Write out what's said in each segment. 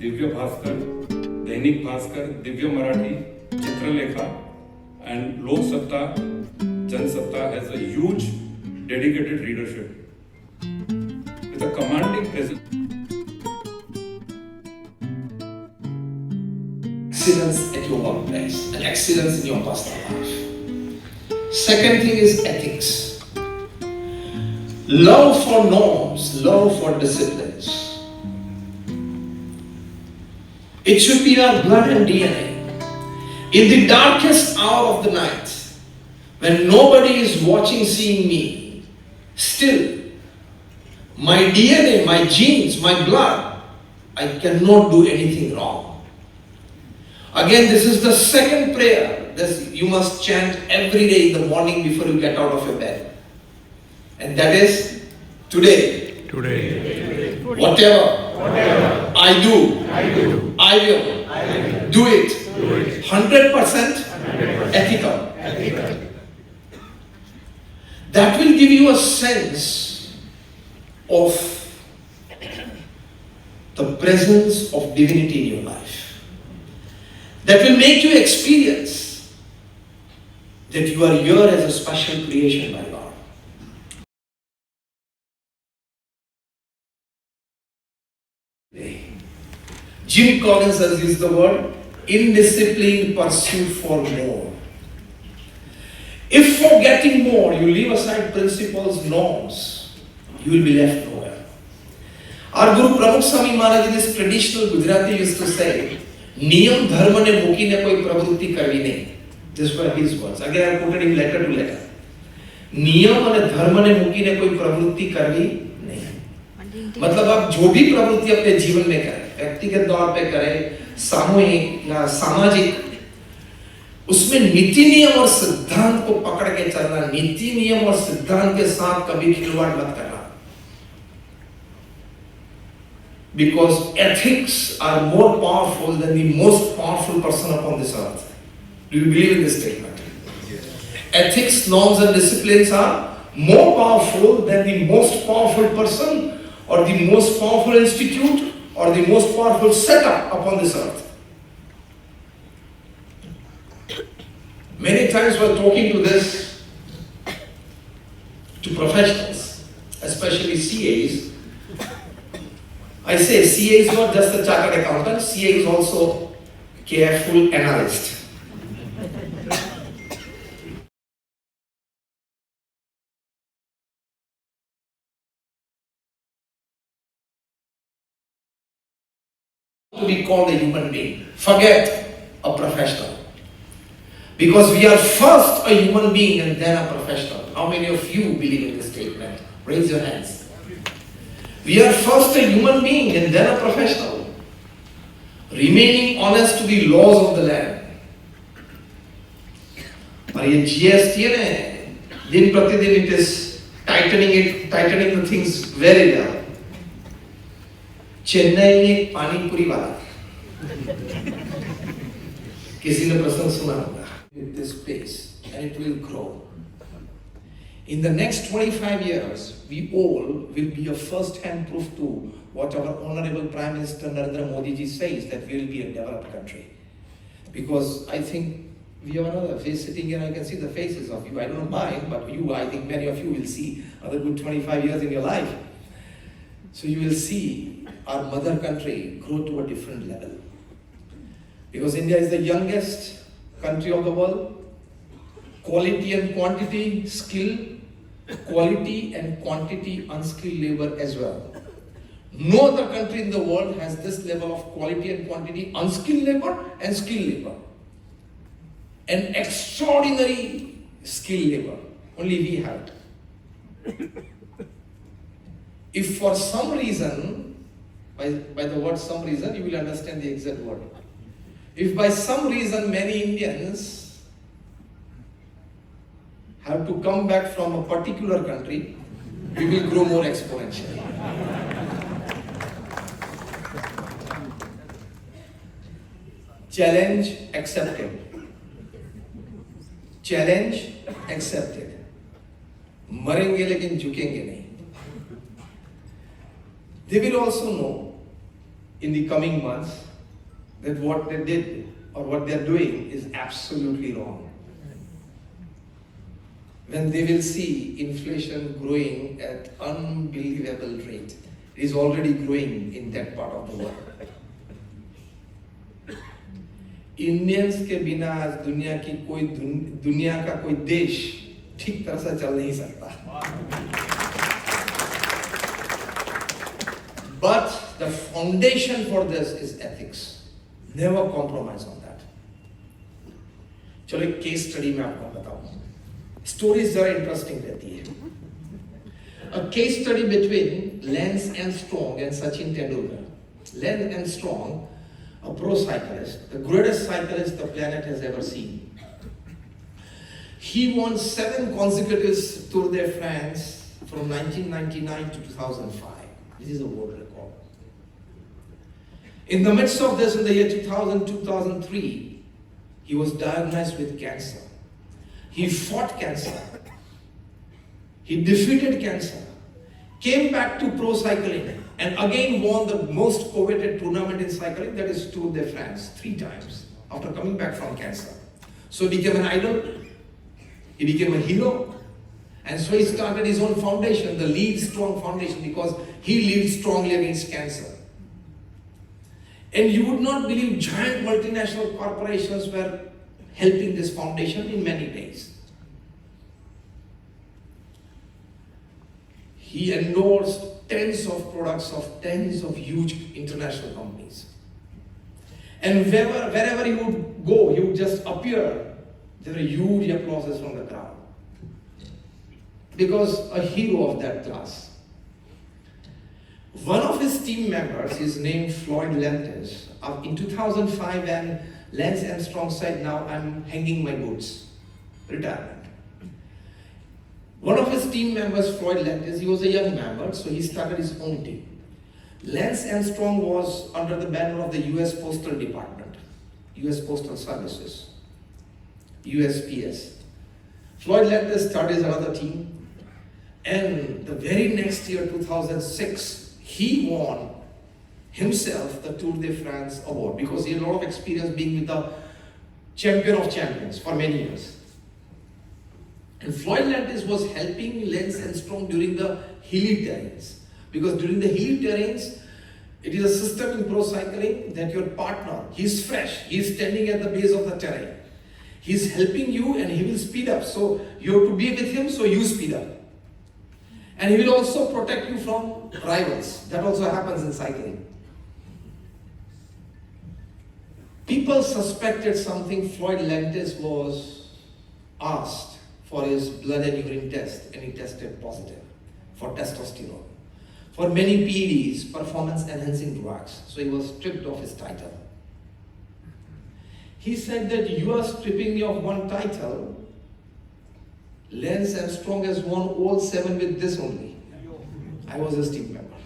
Divya Bhaskar, Dainik Bhaskar, Divya Marathi, Chitralekha, and Lok Satta, Jan Satta has a huge dedicated readership with a commanding presence. Excellence at your workplace and excellence in your personal life. Second thing is ethics. Love for norms, love for disciplines. It should be our blood and DNA. In the darkest hour of the night, when nobody is watching, seeing me, still, my DNA, my genes, my blood, I cannot do anything wrong. Again, this is the second prayer that you must chant every day in the morning before you get out of your bed. And that is, today. Whatever I do, I will do it 100% ethical. That will give you a sense of the presence of divinity in your life. That will make you experience that you are here as a special creation by God. Jim Collins has used the word indisciplined pursuit for more. If for getting more you leave aside principles, norms, you will be left nowhere. Our Guru Pramukh Swami Maharaj in his traditional Gujarati used to say, Niyam dharma ne muki ne koi pravrutti karvi nahi. These were his words. Again I quoted him letter to letter. Niyam and dharma ne muki ne koi pravrutti karvi nahi. मतलब आप जो भी प्रवृत्ति अपने जीवन में करें, व्यक्तिगत तौर पे करें, सामूहिक या सामाजिक, उसमें नीति नियम और सिद्धांत को पकड़ के चलना, नीति नियम और सिद्धांत के साथ कभी खिलवाड़ मत करना. Because ethics are more powerful than the most powerful person upon this earth. Do you believe in this statement? Ethics, norms and disciplines are more powerful than the most powerful person or the most powerful institute or the most powerful setup upon this earth. Many times while talking to this, to professionals, especially CAs, I say CA is not just a chartered accountant, CA is also careful analyst. To be called a human being. Forget a professional. Because we are first a human being and then a professional. How many of you believe in this statement? Raise your hands. We are first a human being and then a professional. Remaining honest to the laws of the land. और ये GST है, दिन प्रतिदिन it is tightening the things very well. Chennai में एक पानी पूरी वाला किसी ने प्रसंग सुना होगा. With this pace and it will grow. In the next 25 years, we all will be a first-hand proof to what our Honorable Prime Minister Narendra Modi ji says, that we will be a developed country. Because I think we have another face sitting here, I can see the faces of you. I don't mind, but you, I think many of you will see another good 25 years in your life. So you will see our mother country grow to a different level. Because India is the youngest country of the world. Quality and quantity, skill, quality and quantity, unskilled labor as well. No other country in the world has this level of quality and quantity, unskilled labor and skilled labor. An extraordinary skilled labor. Only we have it. If for some reason, by the word some reason, you will understand the exact word. If by some reason many Indians have to come back from a particular country, we will grow more exponentially. Challenge accepted. Challenge accepted. मरेंगे लेकिन झुकेंगे नहीं. They will also know in the coming months that what they did or what they are doing is absolutely wrong. When they will see inflation growing at unbelievable rate, it is already growing in that part of the world. Indians के बिना आज दुनिया का कोई देश ठीक तरह से चल नहीं सकता. But the foundation for this is ethics. Never compromise on that. चलो एक केस स्टडी में आपको बताऊं. स्टोरीज जरा इंटरेस्टिंग रहती है. A case study between Lance Armstrong and Sachin Tendulkar. Lance Armstrong, a pro cyclist, the greatest cyclist the planet has ever seen. He won 7 consecutive Tour de France from 1999 to 2005. This is a world record. In the midst of this, in the year 2000-2003, he was diagnosed with cancer. He fought cancer. He defeated cancer. Came back to pro cycling and again won the most coveted tournament in cycling, that is Tour de France, 3 times after coming back from cancer. So he became an idol. He became a hero. And so he started his own foundation, the Lead Strong Foundation, because he lived strongly against cancer. And you would not believe giant multinational corporations were helping this foundation in many ways. He endorsed tens of products of tens of huge international companies. And wherever he would go, he would just appear. There were huge applauses from the crowd. Because a hero of that class. One of his team members is named Floyd Lance. In 2005, when Lance Armstrong said, "Now I'm hanging my boots, retirement." One of his team members, Floyd Lance, he was a young member, so he started his own team. Lance Armstrong was under the banner of the US Postal Department, US Postal Services, USPS. Floyd Lance started another team. And the very next year, 2006, he won himself the Tour de France award because he had a lot of experience being with the champion of champions for many years. And Floyd Lance was helping Lance Armstrong during the hilly terrains. Because during the hilly terrains, it is a system in pro cycling that your partner, he's fresh, he's standing at the base of the terrain. He's helping you and he will speed up. So you have to be with him, so you speed up. And he will also protect you from rivals. That also happens in cycling. People suspected something. Floyd Lance was asked for his blood and urine test, and he tested positive for testosterone. For many PEDs, performance enhancing drugs. So he was stripped of his title. He said that you are stripping me of one title. Lance Armstrong has won all 7 with this only. I was his team member.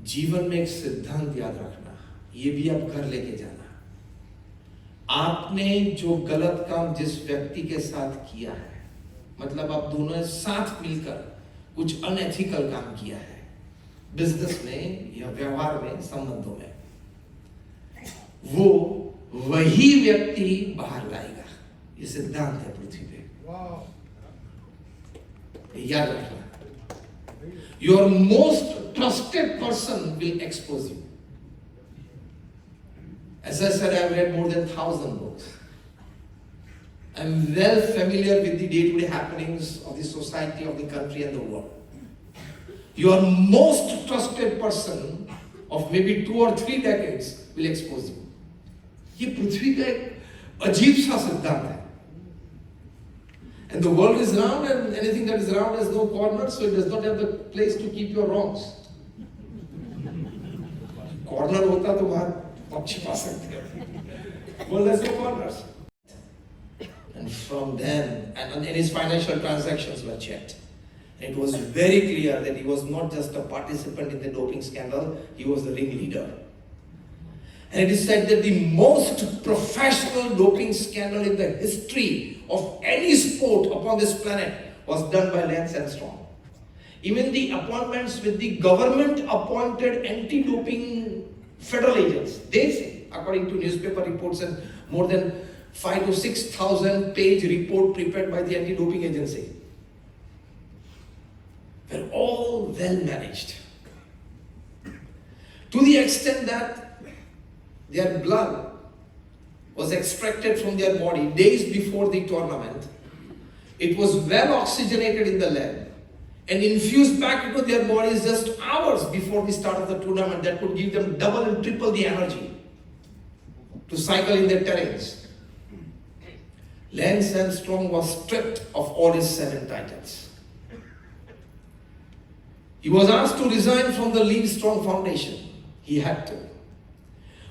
जीवन में एक सिद्धांत याद रखना, ये भी आप घर लेके जाना. आपने जो गलत काम जिस व्यक्ति के साथ किया है, मतलब आप दोनों साथ मिलकर कुछ अनएथिकल काम किया है, बिजनेस में या व्यवहार में, संबंधों में, वो वही व्यक्ति बाहर लाएगा. ये सिद्धांत है पृथ्वी पे. याद रखना. Your most trusted person will expose you. As I said, I have read more than 1,000 books. I am well familiar with the day-to-day happenings of the society, of the country and the world. Your most trusted person of maybe 2 or 3 decades will expose you. ये पृथ्वी का एक अजीब सा सिद्धांत है. And the world is round, and anything that is round has no corners, so it does not have the place to keep your wrongs. Corner hota to bahan पक्षी पा सकते हैं. Well, there's no corners. And from then, and his financial transactions were checked. It was very clear that he was not just a participant in the doping scandal, he was the ringleader. And it is said that the most professional doping scandal in the history of any sport upon this planet was done by Lance Armstrong. Even the appointments with the government-appointed anti-doping federal agents, they say, according to newspaper reports and more than 5,000 to 6,000 page report prepared by the anti-doping agency, were all well managed. To the extent that their blood was extracted from their body days before the tournament. It was well oxygenated in the lab and infused back into their bodies just hours before the start of the tournament. That could give them double and triple the energy to cycle in their terrains. Lance Armstrong was stripped of all his 7 titles. He was asked to resign from the Live Strong Foundation. He had to.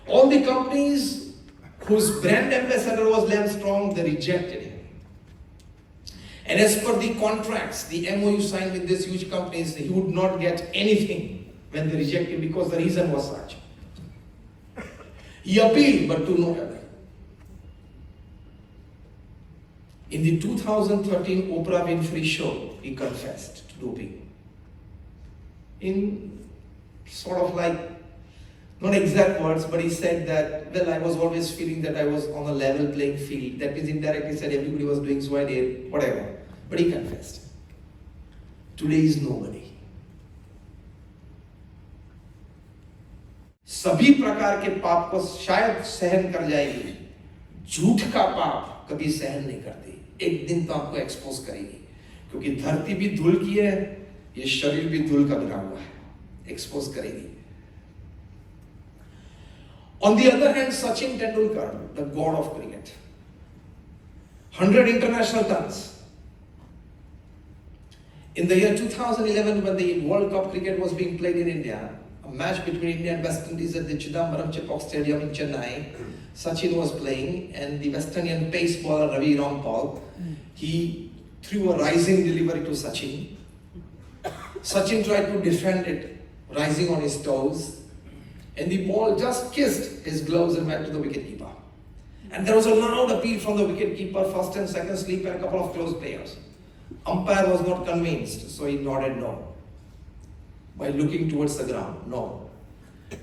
All the companies whose brand ambassador was Lance Armstrong, they rejected him. And as per the contracts, the MOU signed with these huge companies, he would not get anything when they rejected him because the reason was such. He appealed, but to no avail. In the 2013 Oprah Winfrey show, he confessed to doping. In sort of like, not exact words, but he said that, well, I was always feeling that I was on a level playing field. That means indirectly said everybody was doing so I did, whatever. But he confessed. Today is nobody. सभी प्रकार के पाप को शायद सहन कर जाएगी, झूठ का पाप कभी सहन नहीं करती. एक दिन तो आपको एक्सपोज करेगी, क्योंकि धरती भी धूल की है, ये शरीर भी धूल का बना हुआ है, एक्सपोज करेगी. On the other hand, Sachin Tendulkar, the god of cricket, 100 international tons. In the year 2011, when the World Cup cricket was being played in India, a match between India and West Indies at the Chidambaram Chepauk Stadium in Chennai, Sachin was playing, and the West Indian pace bowler Ravi Rampal, he threw a rising delivery to Sachin. Sachin tried to defend it, rising on his toes, and the ball just kissed his gloves and went to the wicketkeeper. And there was a loud appeal from the wicketkeeper, first and second slip, and a couple of close players. Umpire was not convinced, so he nodded no. By looking towards the ground, no.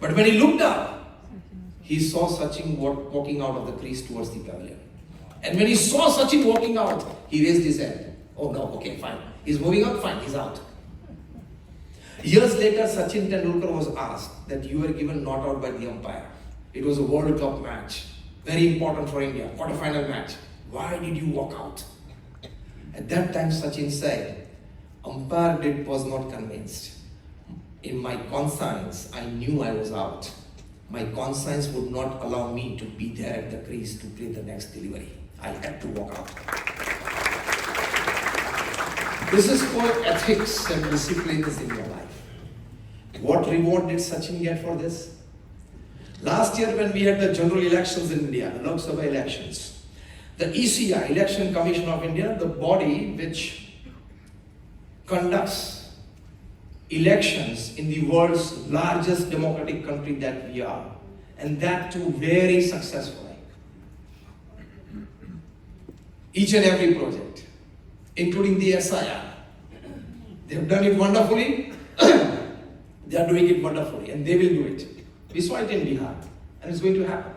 But when he looked up, he saw Sachin walking out of the crease towards the pavilion. And when he saw Sachin walking out, he raised his hand. Oh no, okay, fine. He's moving out, fine, he's out. Years later, Sachin Tendulkar was asked that you were given not out by the umpire. It was a World Cup match, very important for India, quarter-final match. Why did you walk out? At that time, Sachin said, umpire was not convinced. In my conscience, I knew I was out. My conscience would not allow me to be there at the crease to play the next delivery. I had to walk out. This is called ethics and disciplines in your life. What reward did Sachin get for this? Last year when we had the general elections in India, the Lok Sabha elections, the ECI, Election Commission of India, the body which conducts elections in the world's largest democratic country that we are, and that too very successfully. Each and every project, including the SIR, they have done it wonderfully. They are doing it wonderfully, and they will do it. We saw it in Bihar, and it's going to happen.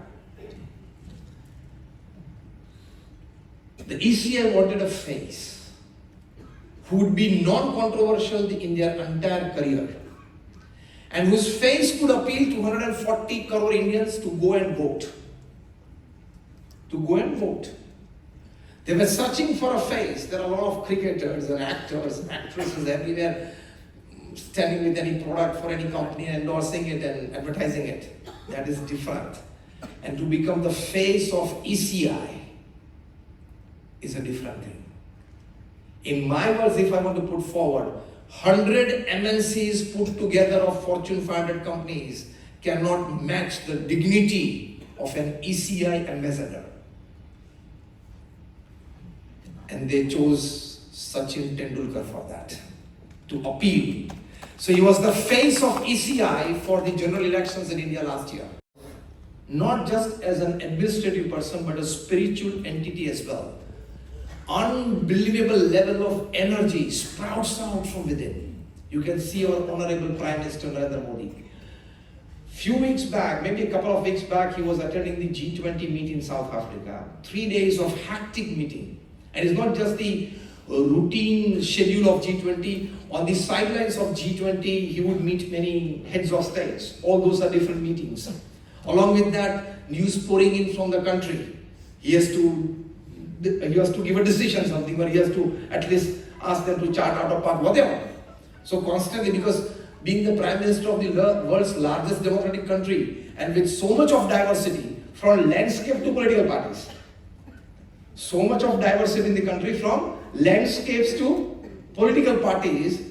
The ECI wanted a face who would be non-controversial in their entire career, and whose face could appeal to 140 crore Indians to go and vote. To go and vote. They were searching for a face. There are a lot of cricketers and actors and actresses everywhere standing with any product for any company and endorsing it and advertising it. That is different. And to become the face of ECI is a different thing. In my words, if I want to put forward, 100 MNCs put together of Fortune 500 companies cannot match the dignity of an ECI ambassador. And they chose Sachin Tendulkar for that, to appeal. So he was the face of ECI for the general elections in India last year. Not just as an administrative person, but a spiritual entity as well. Unbelievable level of energy sprouts out from within. You can see our Honorable Prime Minister Narendra Modi. Few weeks back, maybe a couple of weeks back, he was attending the G20 meeting in South Africa. 3 days of hectic meeting. And it's not just the routine schedule of G20. On the sidelines of G20, he would meet many heads of states. All those are different meetings. Along with that, news pouring in from the country. He has to give a decision something, or he has to at least ask them to chart out a path, whatever. So constantly, because being the Prime Minister of the world's largest democratic country, and with so much of diversity, from landscape to political parties, so much of diversity in the country, from landscapes to political parties,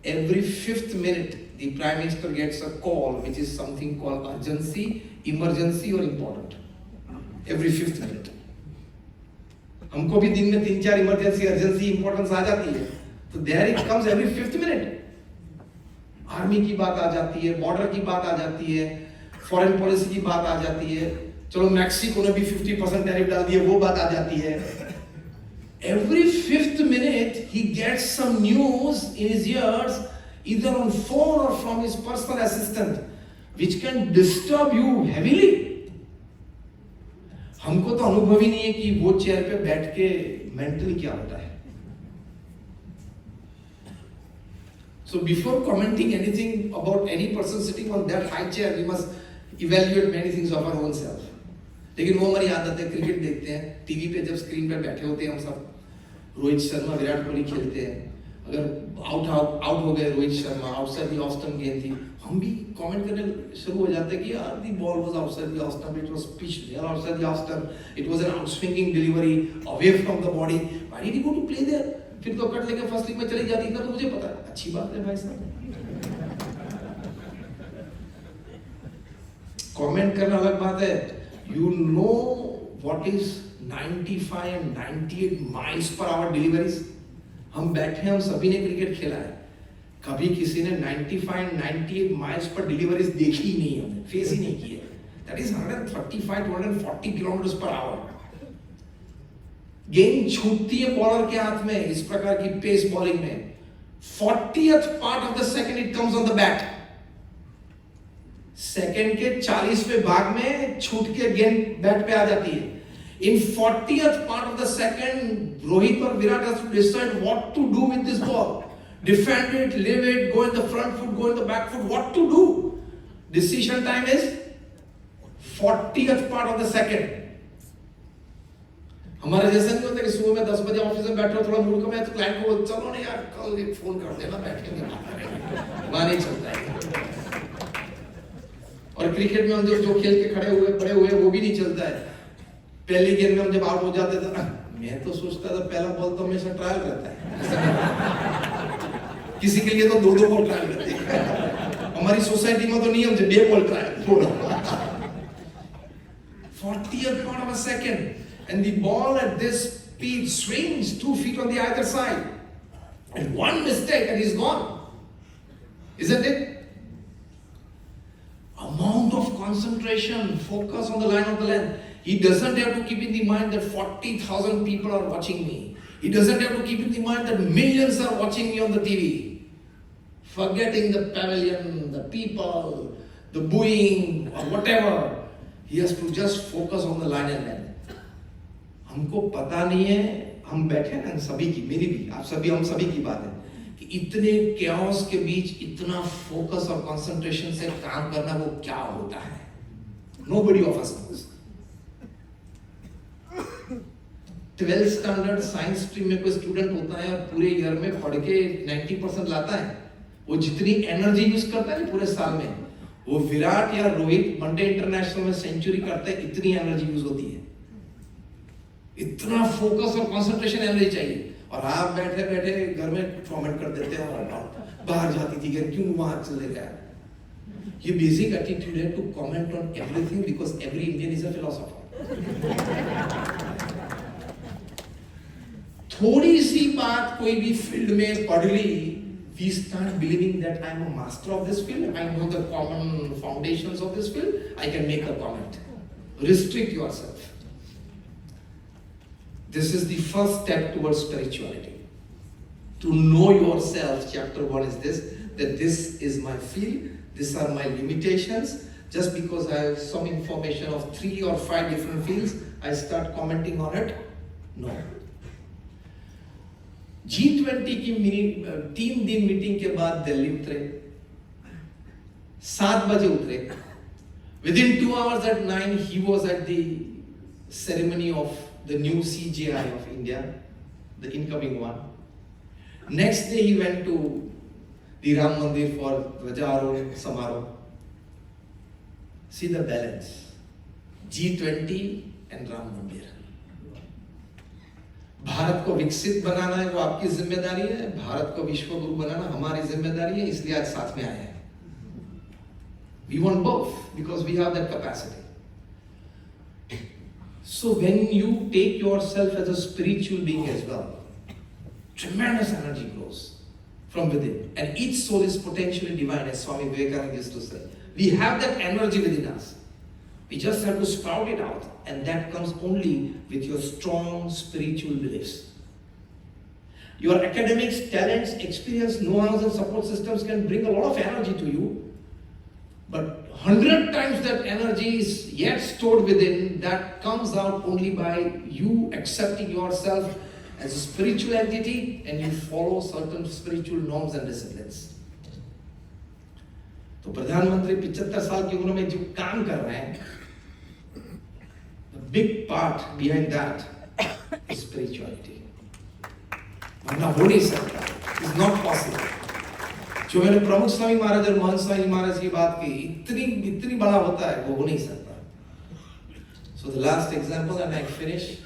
every 5th minute, the Prime Minister gets a call, which is something called urgency, emergency or important. Every 5th minute. हमको भी दिन में 3-4 emergency urgency importance आ जाती है, तो there it comes every 5th minute. Army की बात आ जाती है, बॉर्डर की बात आ जाती है, फॉरेन पॉलिसी की बात आ जाती है, चलो मैक्सिको ने भी 50% टैरिफ डाल दिए, वो बात आ जाती है. Every 5th minute he gets some news in his ears, either on phone or from his personal assistant, which can disturb you heavily. हमको तो अनुभव ही नहीं है कि वो चेयर पे बैठ के मेंटली क्या होता है. So before commenting anything about any person sitting on that high chair, we must evaluate many things of our own self. लेकिन वो हमारी आदत है, क्रिकेट देखते हैं टीवी पे, जब स्क्रीन पे बैठे होते हैं हम सब, रोहित शर्मा विराट कोहली खेलते हैं, अगर आउट हो गए Rohit Sharma, outside the off stump गेंद थी, हम भी कमेंट करने शुरू हो जाते हैं कि यार the ball was outside the off stump, it was pitched यार outside the off stump, it was an outswinging delivery away from the body, why did he go to play there. फिर तो कट लेके first league में चली जाती, इतना तो मुझे पता है. अच्छी बात है भाई साहब, कमेंट करना अलग बात है. You know what is 95 and 98 miles per hour deliveries. हम बैठे हैं, हम सभी ने क्रिकेट खेला है, कभी किसी ने 95 98 miles per deliveries देखी ही नहीं, हमने फेस ही नहीं की है. That is 135 to 140 kilometers per hour. गेंद छूटती है बॉलर के हाथ में, इस प्रकार की पेस बॉलिंग में 40th part of the second it comes on the bat. Second के 40वें भाग में छूट के गेंद बैट पे आ जाती है. In 40th part of the second, Rohit or Virat has to decide what to do with this ball. Defend it, leave it, go in the front foot, go in the back foot, what to do? Decision time is 40th part of the second. हमारे जैसा नहीं होता कि सुबह में 10 बजे office में बैठे हो, थोड़ा मूड कम है तो क्लाइंट को चलो ना यार कल एक फोन कर देना, बैठेंगे वहां नहीं चलता है. और क्रिकेट में हम जो खेल के खड़े हुए वो भी नहीं चलता है. पहली गेंद में हम जब आउट हो जाते थे, मैं तो सोचता था पहला बॉल तो हमेशा ट्रायल रहता है. किसी के लिए तो 2-2 बॉल ट्रायल रहते हैं. हमारी सोसाइटी में तो नियम है 2 ball trial. 40th part of a second, and the ball at this speed swings 2 feet on the either side, and one mistake and he's gone, isn't it? Amount of concentration, focus on the line of the length. He doesn't have to keep in the mind that 40,000 people are watching me. He doesn't have to keep in the mind that millions are watching me on the TV. Forgetting the pavilion, the people, the booing or whatever. He has to just focus on the line and length. हमको पता नहीं है, हम बैठे ना सभी की, मेरी भी, आप सभी, हम सभी की बात है कि इतने chaos के बीच इतना focus और concentration से काम करना वो क्या होता है. Nobody of us knows. 12th standard science stream में कोई स्टूडेंट होता है और पूरे ईयर में पढ़ के 90% लाता है, वो जितनी एनर्जी यूज करता है पूरे साल में, वो विराट या रोहित वनडे इंटरनेशनल में सेंचुरी करते हैं, इतनी एनर्जी यूज होती है. इतना फोकस और कंसंट्रेशन एनर्जी चाहिए. और आप बैठे बैठे घर में कमेंट कर देते हैं बाहर जाती थी क्यों वहां चले गया. ये बेसिक एटीट्यूड है to comment on everything because every Indian is a philosopher. थोड़ी सी बात कोई भी फील्ड में पढ़ ली, we start believing that I am a master of this field, I know the common foundations of this field, I can make a comment. Restrict yourself. This is the first step towards spirituality. To know yourself, chapter 1 is this, that this is my field, these are my limitations. Just because I have some information of 3 or 5 different fields, I start commenting on it? No. G20 की 3 दिन meeting के बाद दिल्ली उतरे, 7 बजे उतरे. Within 2 hours at 9 he was at the ceremony of the new CGI of India, the incoming one. Next day he went to the Ram Mandir for Dwajarohon Samaroh. See the balance, G20 and Ram Mandir. Bharat को विकसित बनाना है वो आपकी जिम्मेदारी है, भारत को विश्व गुरु बनाना हमारी जिम्मेदारी है, इसलिए आज साथ में आए हैं. We want both because we have that capacity. So when you take yourself as a spiritual being as well, tremendous energy grows from within, and each soul is potentially divine, as Swami Vivekananda used to say. We have that energy within us. We just have to sprout it out, and that comes only with your strong spiritual beliefs. Your academics, talents, experience, know-hows and support systems can bring a lot of energy to you, but 100 times that energy is yet stored within, that comes out only by you accepting yourself as a spiritual entity and you follow certain spiritual norms and disciplines. तो प्रधानमंत्री 75 साल की उम्र में जो काम कर रहे हैं, the big part behind that is spirituality. वरना हो नहीं सकता, it's not possible. जो मैंने प्रमुख स्वामी महाराज और महंत स्वामी महाराज की बात की, इतनी बड़ा होता है, वो हो नहीं सकता. So the last example and I finish.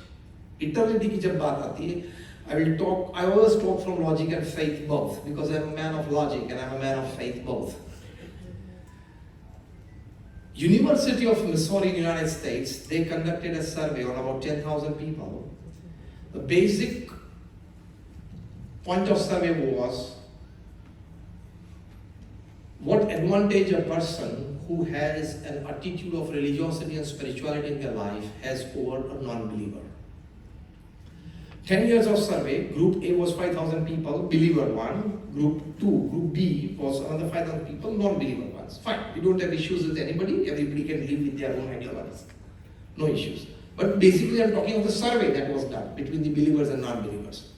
Eternity की जब बात आती है, I always talk from logic and faith both because I'm a man of logic and I'm a man of faith both. University of Missouri in the United States, they conducted a survey on about 10,000 people. The basic point of survey was what advantage a person who has an attitude of religiosity and spirituality in their life has over a non-believer. 10 years of survey, group A was 5,000 people, believer one, group B was another 5,000 people, non-believer ones. Fine, we don't have issues with anybody, everybody can live with their own ideologies. No issues. But basically I'm talking of the survey that was done between the believers and non-believers.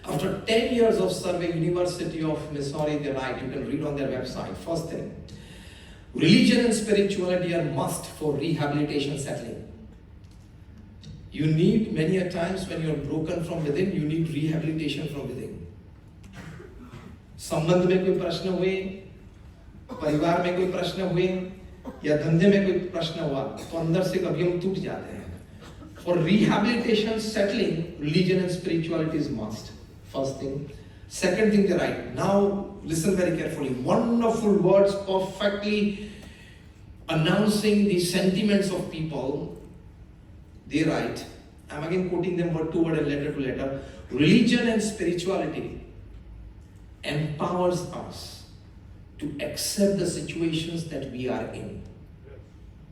After 10 years of survey, University of Missouri, they write, you can read on their website, first thing, religion and spirituality are must for rehabilitation settling. You need many a times when you're broken from within, you need rehabilitation from within. संबंध में कोई प्रश्न हुए, परिवार में कोई प्रश्न हुए, या धंधे में कोई प्रश्न हुआ, तो अंदर से कभी हम टूट जाते हैं. For rehabilitation, settling, religion and spirituality is must. First thing. Second thing they write. Now listen very carefully. Wonderful words, perfectly announcing the sentiments of people. They write, I'm again quoting them word to word and letter to letter. Religion and spirituality empowers us to accept the situations that we are in.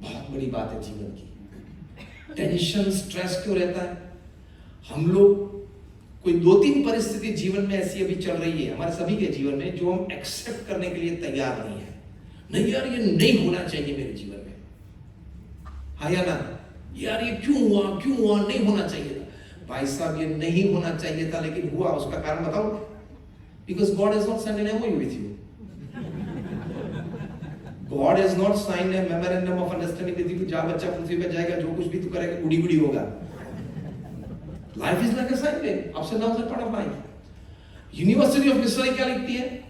बहुत बड़ी बात है जीवन की. Tension, stress क्यों रहता है? हम लोग कोई 2-3 परिस्थिति जीवन में ऐसी अभी चल रही है हमारे सभी के जीवन में जो हम एक्सेप्ट करने के लिए तैयार नहीं है. नहीं यार, ये नहीं होना चाहिए मेरे जीवन में. हाँ या ना? यार ये क्यों हुआ, नहीं होना चाहिए था. भाई साहब, ये नहीं होना चाहिए था लेकिन हुआ, उसका कारण बताओ. Because God has not signed an MOU with you. God has not signed a memorandum of understanding with you. जहाँ बच्चा पृथ्वी पे जाएगा, जो कुछ भी तू करेगा गुड़ी गुड़ी होगा. Life is like a cycle. Ups and downs are part of life. University of Missouri क्या लिखती है?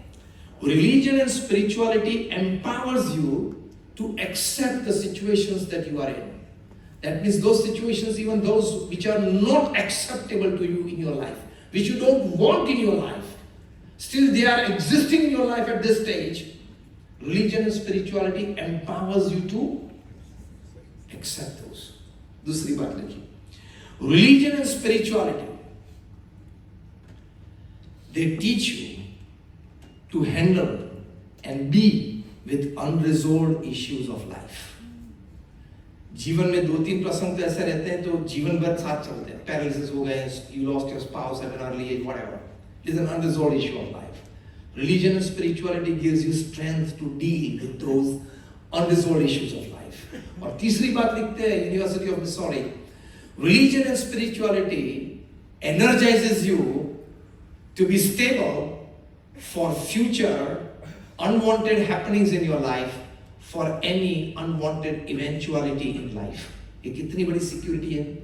Religion and spirituality empowers you to accept the situations that you are in. That means those situations, even those which are not acceptable to you in your life, which you don't want in your life, still they are existing in your life at this stage. Religion and spirituality empowers you to accept those. दूसरी बात लिखिए, religion and spirituality, they teach you to handle and be with unresolved issues of life. जीवन में 2-3 प्रसंग तो ऐसे रहते हैं जो जीवन भर साथ चलते हैं. पैरालिसिस हो गए, you lost your spouse at an early age, whatever. It is an unresolved issue of life. Religion and spirituality gives you strength to deal with those unresolved issues of life. और तीसरी बात लिखते हैं university of Missouri, religion and spirituality energizes you to be stable for future unwanted happenings in your life, for any unwanted eventuality in life. ये कितनी बड़ी security है,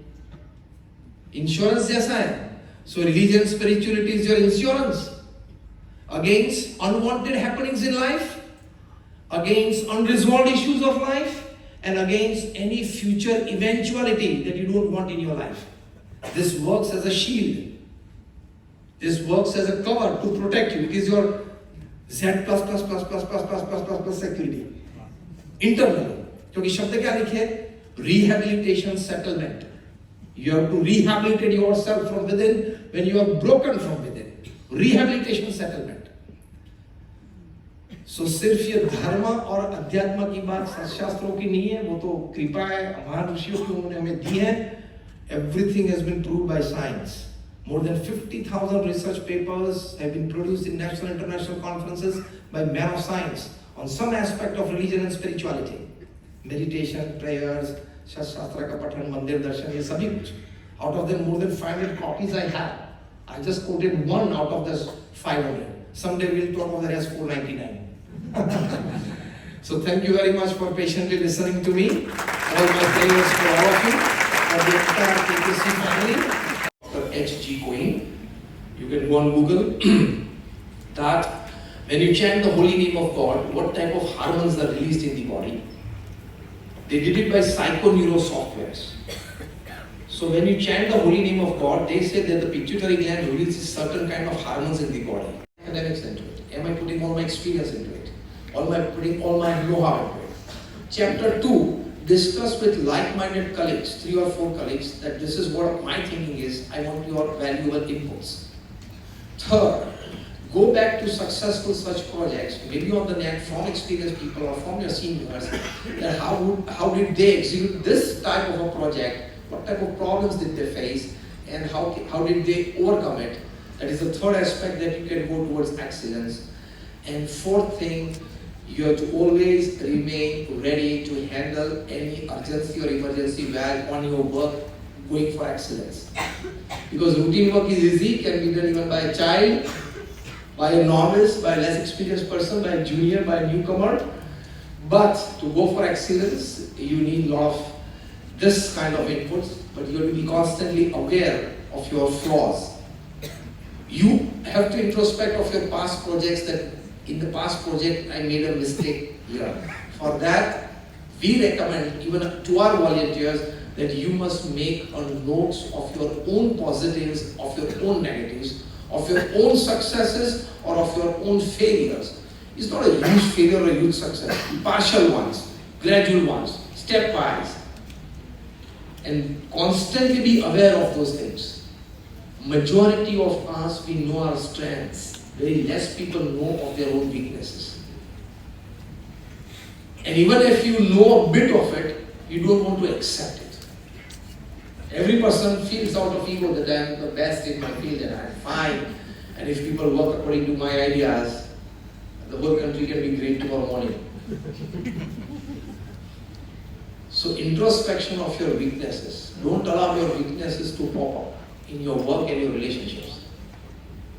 insurance जैसा है. So religion and spirituality is your insurance against unwanted happenings in life, against unresolved issues of life, and against any future eventuality that you don't want in your life. This works as a shield. This works as a cover to protect you. It is your Z plus security. Internal. क्योंकि शब्द क्या लिखे? Rehabilitation settlement. You have to rehabilitate yourself from within when you are broken from within. Rehabilitation settlement. So सिर्फ ये धर्म और अध्यात्म की बात शास्त्रों की नहीं है, वो तो कृपा है महान ऋषियों की, उन्होंने हमें दी है. Everything has been proved by science. More than 50,000 research papers have been produced in national and international conferences by men of science on some aspect of religion and spirituality. Meditation, prayers, Shastra ka pathan, mandir darshan, ये सभी कुछ. Out of them, more than 500 copies I have. I just quoted one out of this 500. Someday we'll talk of the rest 499. So thank you very much for patiently listening to me. All my prayers for all of you, for the entire KKC family. Dr. H.G. Cohen, you can go on Google, that when you chant the holy name of God, what type of hormones are released in the body. They did it by psychoneuro softwares. So when you chant the holy name of God, they say that the pituitary gland releases certain kind of hormones in the body. Academics into it. Am I putting all my experience into it? Putting all my know-how into it? Chapter 2, discuss with like-minded colleagues, 3 or 4 colleagues, that this is what my thinking is. I want your valuable inputs. Third, go back to successful such projects, maybe on the net, from experienced people or from your seniors, that how did they execute this type of a project, what type of problems did they face, and how did they overcome it. That is the third aspect that you can go towards excellence. And fourth thing, you have to always remain ready to handle any urgency or emergency while on your work going for excellence. Because routine work is easy, can be done even by a child, by a novice, by a less experienced person, by a junior, by a newcomer. But to go for excellence, you need a lot of this kind of inputs, but you have to be constantly aware of your flaws. You have to introspect of your past projects, that in the past project I made a mistake here. For that, we recommend even to our volunteers that you must make a notes of your own positives, of your own negatives, of your own successes or of your own failures. It's not a huge failure or a huge success. Partial ones, gradual ones, stepwise. And constantly be aware of those things. Majority of us, we know our strengths. Very less people know of their own weaknesses. And even if you know a bit of it, you don't want to accept it. Every person feels out of ego that I am the best in my field and I am fine. And if people work according to my ideas, the whole country can be great tomorrow morning. So introspection of your weaknesses. Don't allow your weaknesses to pop up in your work and your relationships.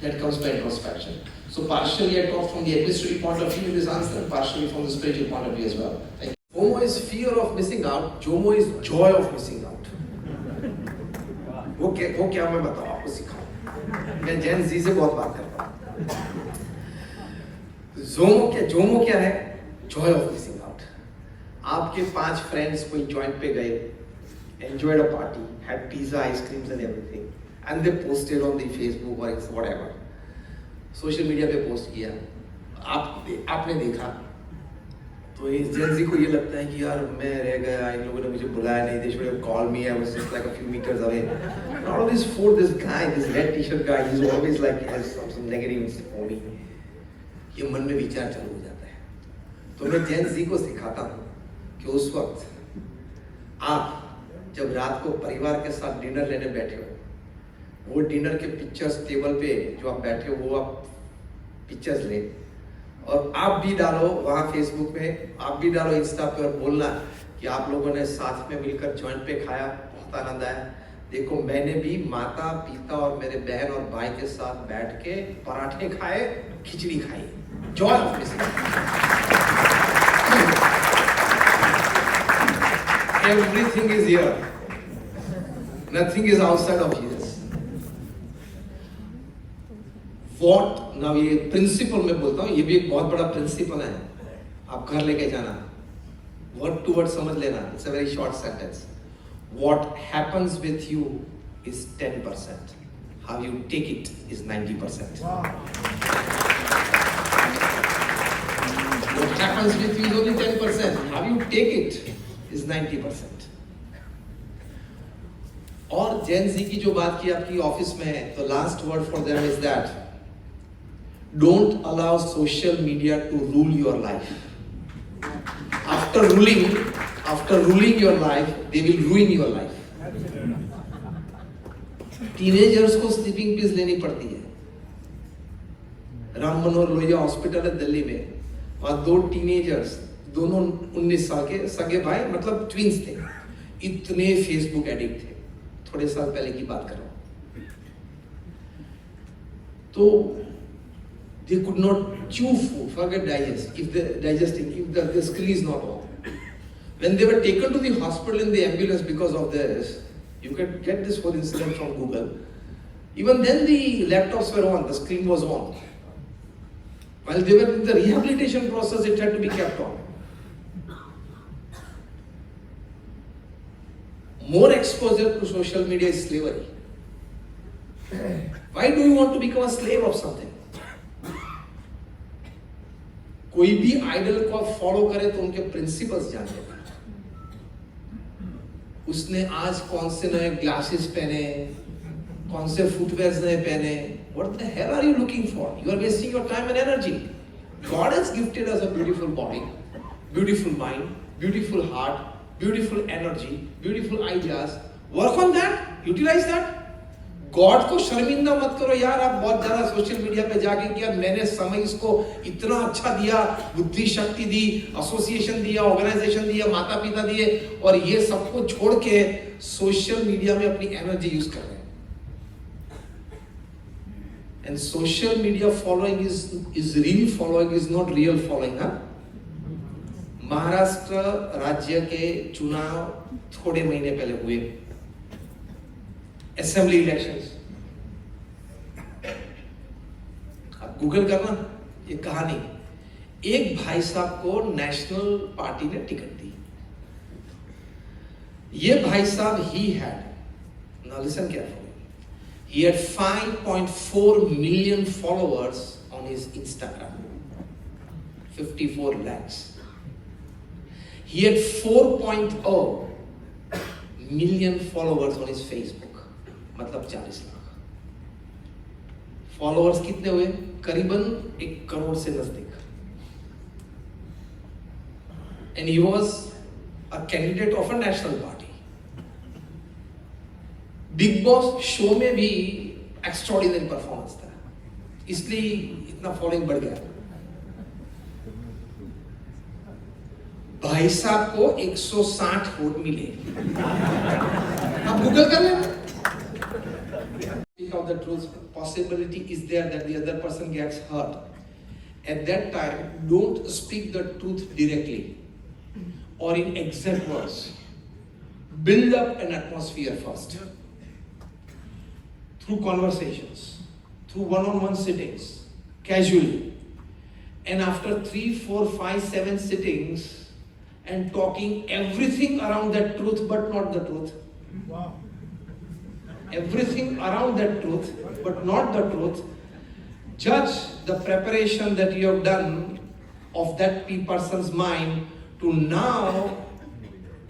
That comes by introspection. So partially I talk from the administrative point of view in this answer, and partially from the spiritual point of view as well. Thank you. FOMO is fear of missing out. JOMO is joy of missing out. वो क्या मैं बताऊँ आपको सिखाऊँ. मैं जेन जी से बहुत बात करता हूँ. जोमो क्या है? Joy of missing out. आपके 5 फ्रेंड्स कोई जॉइंट पे गए, enjoyed a party, had pizza, ice creams and everything, and they posted on the Facebook or whatever. Social media पे पोस्ट किया, आपने देखा, तो इस जेंजी को ये लगता है कि यार मैं रह गया, इन लोगों ने मुझे बुलाया नहीं, they should have called me, I was just like a few meters away. And all of this for this guy, this red t-shirt guy, he's always like has some negatives for me. ये मन में विचार चालू हो जाता है. तो मैं जेंजी को सिखाता हूँ कि उस वक्त आप जब रात को परिवार के साथ डिनर लेने बैठे हो, वो डिनर के पिक्चर्स टेबल पे जो आप बैठे हो वो आप पिक्चर्स ले और आप भी डालो वहाँ फेसबुक पे, आप भी डालो इंस्टा पे और बोलना कि आप लोगों ने साथ में मिलकर जॉइंट पे खाया, बहुत आनंद आया. देखो मैंने भी माता पिता और मेरे बहन और भाई के साथ बैठ के पराठे खाए, खिचड़ी खाई. Joy of Everything is here. Nothing is outside of Jesus. What now ये प्रिंसिपल में बोलता हूँ, ये भी एक बहुत बड़ा प्रिंसिपल है, आप घर लेके जाना. Word to word समझ लेना. It's a very short sentence. What happens with you is 10%. How you take it is 90%. Wow. What happens with you is only 10%. How you take it is 90%. और जेन जी की जो बात की आपकी ऑफिस में है, तो last word for them is that don't allow social media to rule your life. After ruling your life they will ruin your life. Teenagers को स्लीपिंग पिल्स लेनी पड़ती है. राम मनोहर लोहिया हॉस्पिटल है दिल्ली में, वहां 2 टीनेजर्स, दोनों 19 साल के सगे भाई, मतलब ट्विंस थे, इतने फेसबुक एडिक्ट थे. थोड़े साल पहले की बात कर रहा हूं. तो they could not chew food, forget digest, if the screen is not on. When they were taken to the hospital in the ambulance because of this, you can get this whole incident from Google. Even then the laptops were on, the screen was on. While they were in the rehabilitation process, it had to be kept on. More exposure to social media is slavery. Why do you want to become a slave of something? कोई भी idol को आप follow करे तो उनके principles जान लेना. उसने आज कौन से नए ग्लासेस पहने, कौन से फुटवेयर्स नए पहने. What the hell are you looking for? You are wasting your time and energy. God has gifted us a beautiful body, beautiful mind, beautiful heart, beautiful energy, beautiful ideas. Work on that, utilize that. God को शर्मिंदा मत करो यार. आप बहुत ज्यादा social media पे जाके कि यार मैंने समय इसको इतना अच्छा दिया, बुद्धि शक्ति दी, एसोसिएशन दिया, ऑर्गेनाइजेशन दिया, माता पिता दिए, और ये सबको छोड़ के सोशल मीडिया में अपनी एनर्जी यूज कर रहे हैं. And social media following is real following, is not real following. Maharashtra राज्य के चुनाव थोड़े महीने पहले हुए, असेंबली इलेक्शंस. आप गूगल करना ये कहानी. एक भाई साहब को नेशनल पार्टी ने टिकट दी. ये भाई साहब he had, now listen carefully, he had 5.4 million followers on his Instagram, 54 lakhs. He had 4.0 million followers on his Facebook, मतलब 40 लाख. फॉलोअर्स कितने हुए? करीबन 1 करोड़ से नजदीक. And he was a candidate of a national party. Big boss show में भी extraordinary performance था, इसलिए इतना फॉलोइंग बढ़ गया. भाई साहब को 160 वोट मिले. आप गूगल कर लेना. Of the truth, possibility is there that the other person gets hurt. At that time, don't speak the truth directly or in exact words. Build up an atmosphere first through conversations, through one-on-one sittings, casually, and after 3, 4, 5, 7 sittings and talking everything around that truth but not the truth, Everything around that truth, but not the truth. Judge the preparation that you have done of that person's mind to now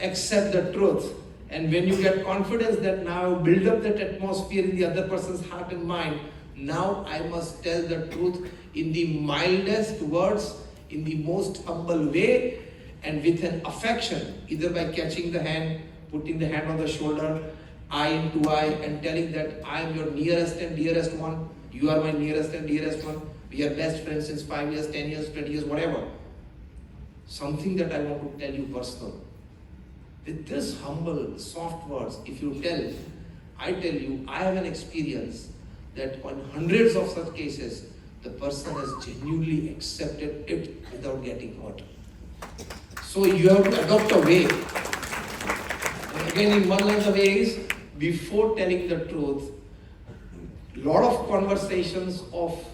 accept the truth. And when you get confidence that now build up that atmosphere in the other person's heart and mind, now I must tell the truth in the mildest words, in the most humble way, and with an affection, either by catching the hand, putting the hand on the shoulder, eye into eye, and telling that I am your nearest and dearest one, you are my nearest and dearest one, we are best friends since 5 years, 10 years, 20 years, whatever. Something that I want to tell you personal. With this humble, soft words, if you tell, I tell you, I have an experience that on hundreds of such cases, the person has genuinely accepted it without getting hurt. So you have to adopt a way. And again, in one of the ways, before telling the truth, lot of conversations of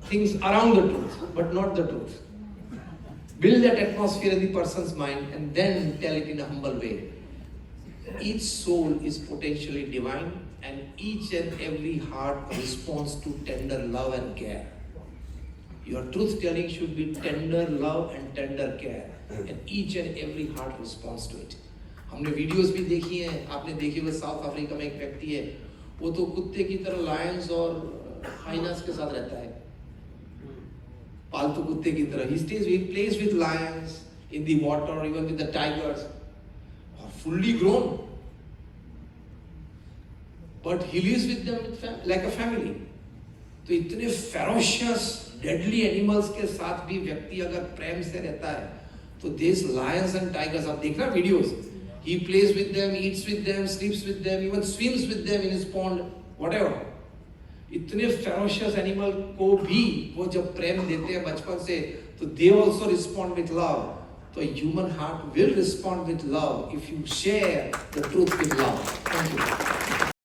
things around the truth, but not the truth. Build that atmosphere in the person's mind and then tell it in a humble way. Each soul is potentially divine, and each and every heart responds to tender love and care. Your truth telling should be tender love and tender care, and each and every heart responds to it. हमने videos भी देखी हैं, आपने देखी हुई south Africa में एक व्यक्ति है, वो तो कुत्ते की तरह लायंस और हाइनास के साथ रहता है, पालतू कुत्ते की तरह. He plays with lions in the water, even with the tigers, are fully grown. But he lives with them like a family. तो इतने ferocious, deadly animals के साथ भी व्यक्ति अगर प्रेम से रहता है, तो these lions and tigers, आप देख रहे videos, he plays with them, eats with them, sleeps with them, even swims with them in his pond, whatever. इतने ferocious animal को भी वो जब प्रेम देते हैं बचपन से, तो they also respond with love. So a human heart will respond with love if you share the truth with love. Thank you.